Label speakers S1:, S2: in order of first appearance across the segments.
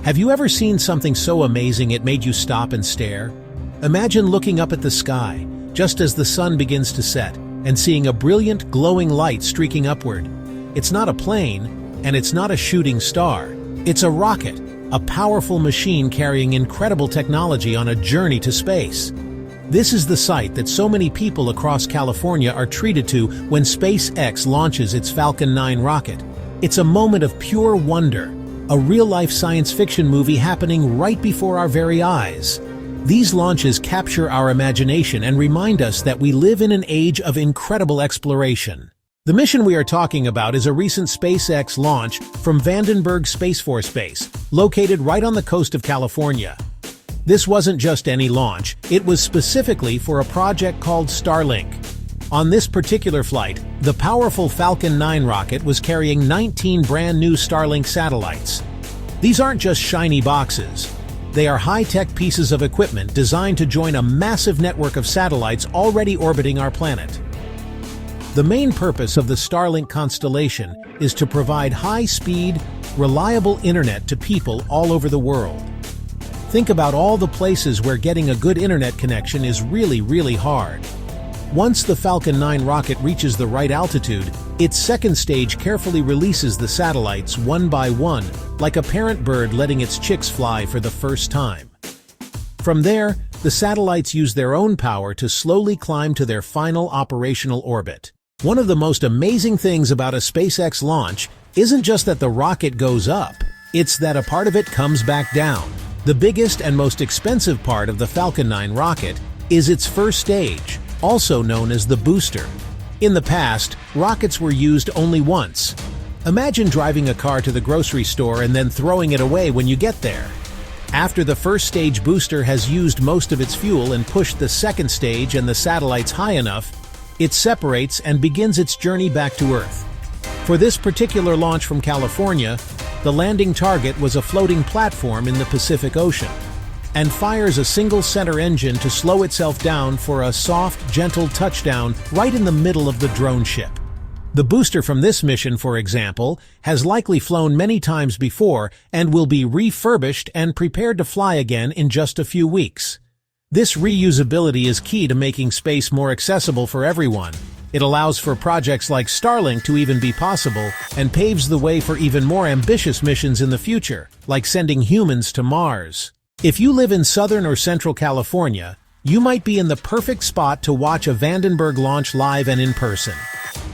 S1: Have you ever seen something so amazing it made you stop and stare? Imagine looking up at the sky, just as the sun begins to set, and seeing a brilliant, glowing light streaking upward. It's not a plane, and it's not a shooting star. It's a rocket, a powerful machine carrying incredible technology on a journey to space. This is the sight that so many people across California are treated to when SpaceX launches its Falcon 9 rocket. It's a moment of pure wonder, a real-life science fiction movie happening right before our very eyes. These launches capture our imagination and remind us that we live in an age of incredible exploration. The mission we are talking about is a recent SpaceX launch from Vandenberg Space Force Base, located right on the coast of California. This wasn't just any launch, it was specifically for a project called Starlink. On this particular flight, the powerful Falcon 9 rocket was carrying 19 brand new Starlink satellites. These aren't just shiny boxes. They are high-tech pieces of equipment designed to join a massive network of satellites already orbiting our planet. The main purpose of the Starlink constellation is to provide high-speed, reliable internet to people all over the world. Think about all the places where getting a good internet connection is really hard. Once the Falcon 9 rocket reaches the right altitude, its second stage carefully releases the satellites one by one, like a parent bird letting its chicks fly for the first time. From there, the satellites use their own power to slowly climb to their final operational orbit. One of the most amazing things about a SpaceX launch isn't just that the rocket goes up, it's that a part of it comes back down. The biggest and most expensive part of the Falcon 9 rocket is its first stage, also known as the booster. In the past, rockets were used only once. Imagine driving a car to the grocery store and then throwing it away when you get there. After the first stage booster has used most of its fuel and pushed the second stage and the satellites high enough, it separates and begins its journey back to Earth. For this particular launch from California, the landing target was a floating platform in the Pacific Ocean, and fires a single center engine to slow itself down for a soft, gentle touchdown right in the middle of the drone ship. The booster from this mission, for example, has likely flown many times before and will be refurbished and prepared to fly again in just a few weeks. This reusability is key to making space more accessible for everyone. It allows for projects like Starlink to even be possible and paves the way for even more ambitious missions in the future, like sending humans to Mars. If you live in Southern or Central California, you might be in the perfect spot to watch a Vandenberg launch live and in person.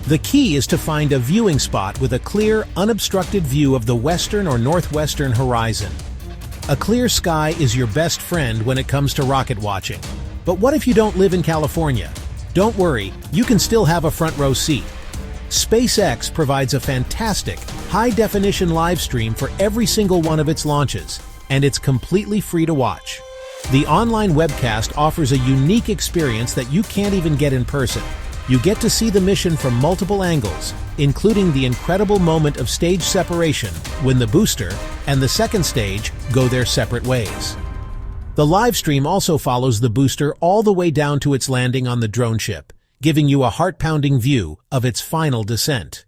S1: The key is to find a viewing spot with a clear, unobstructed view of the western or northwestern horizon. A clear sky is your best friend when it comes to rocket watching. But what if you don't live in California? Don't worry, you can still have a front row seat. SpaceX provides a fantastic, high-definition live stream for every single one of its launches, and it's completely free to watch. The online webcast offers a unique experience that you can't even get in person. You get to see the mission from multiple angles, including the incredible moment of stage separation when the booster and the second stage go their separate ways. The live stream also follows the booster all the way down to its landing on the drone ship, giving you a heart-pounding view of its final descent.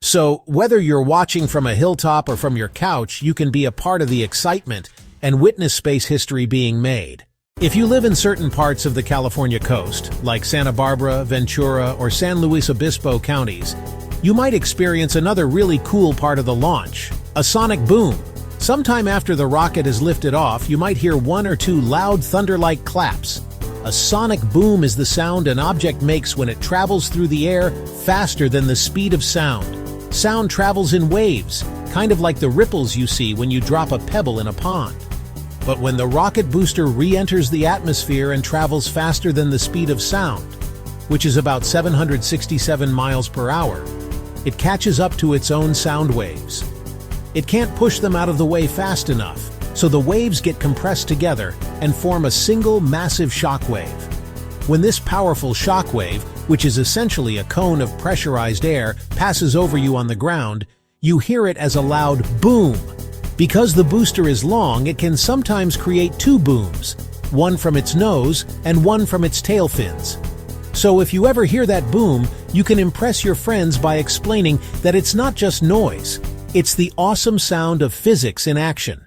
S1: So, whether you're watching from a hilltop or from your couch, you can be a part of the excitement and witness space history being made. If you live in certain parts of the California coast, like Santa Barbara, Ventura, or San Luis Obispo counties, you might experience another really cool part of the launch, a sonic boom. Sometime after the rocket is lifted off, you might hear one or two loud thunder-like claps. A sonic boom is the sound an object makes when it travels through the air faster than the speed of sound. Sound travels in waves, kind of like the ripples you see when you drop a pebble in a pond. But when the rocket booster re-enters the atmosphere and travels faster than the speed of sound, which is about 767 miles per hour, it catches up to its own sound waves. It can't push them out of the way fast enough, so the waves get compressed together and form a single massive shock wave. When this powerful shock wave, which is essentially a cone of pressurized air, passes over you on the ground, you hear it as a loud boom. Because the booster is long, it can sometimes create two booms, one from its nose and one from its tail fins. So if you ever hear that boom, you can impress your friends by explaining that it's not just noise, it's the awesome sound of physics in action.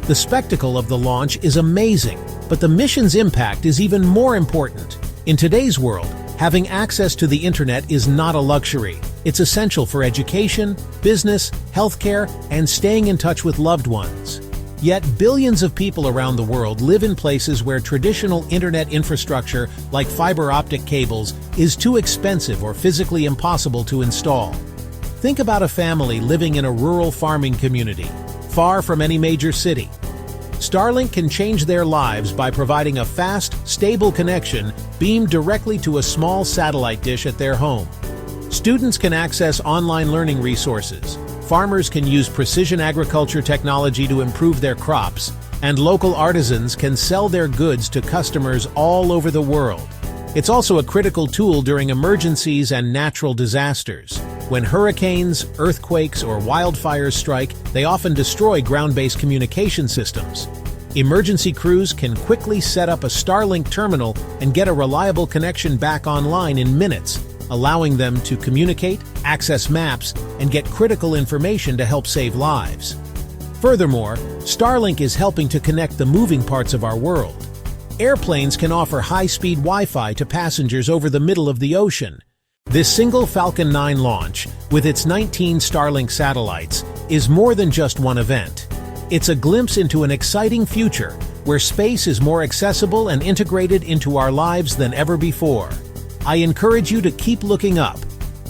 S1: The spectacle of the launch is amazing, but the mission's impact is even more important. In today's world, having access to the internet is not a luxury. It's essential for education, business, healthcare, and staying in touch with loved ones. Yet billions of people around the world live in places where traditional internet infrastructure, like fiber optic cables, is too expensive or physically impossible to install. Think about a family living in a rural farming community, far from any major city. Starlink can change their lives by providing a fast, stable connection beamed directly to a small satellite dish at their home. Students can access online learning resources, farmers can use precision agriculture technology to improve their crops, and local artisans can sell their goods to customers all over the world. It's also a critical tool during emergencies and natural disasters. When hurricanes, earthquakes, or wildfires strike, they often destroy ground-based communication systems. Emergency crews can quickly set up a Starlink terminal and get a reliable connection back online in minutes, allowing them to communicate, access maps, and get critical information to help save lives. Furthermore, Starlink is helping to connect the moving parts of our world. Airplanes can offer high-speed Wi-Fi to passengers over the middle of the ocean. This single Falcon 9 launch, with its 19 Starlink satellites, is more than just one event. It's a glimpse into an exciting future where space is more accessible and integrated into our lives than ever before. I encourage you to keep looking up.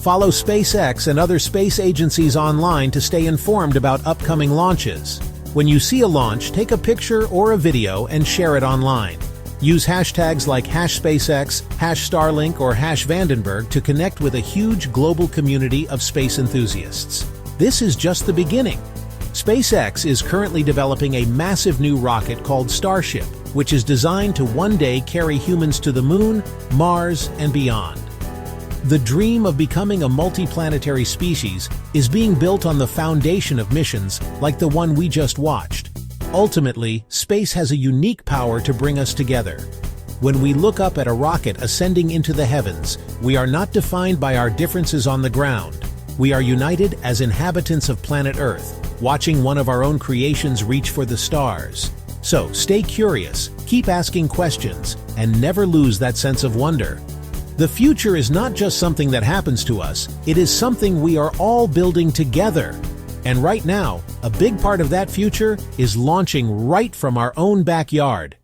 S1: Follow SpaceX and other space agencies online to stay informed about upcoming launches. When you see a launch, take a picture or a video and share it online. Use hashtags like #SpaceX, #Starlink, or #Vandenberg to connect with a huge global community of space enthusiasts. This is just the beginning. SpaceX is currently developing a massive new rocket called Starship, which is designed to one day carry humans to the Moon, Mars, and beyond. The dream of becoming a multiplanetary species is being built on the foundation of missions like the one we just watched. Ultimately, space has a unique power to bring us together. When we look up at a rocket ascending into the heavens, we are not defined by our differences on the ground. We are united as inhabitants of planet Earth, watching one of our own creations reach for the stars. So, stay curious, keep asking questions, and never lose that sense of wonder. The future is not just something that happens to us, it is something we are all building together. And right now, a big part of that future is launching right from our own backyard.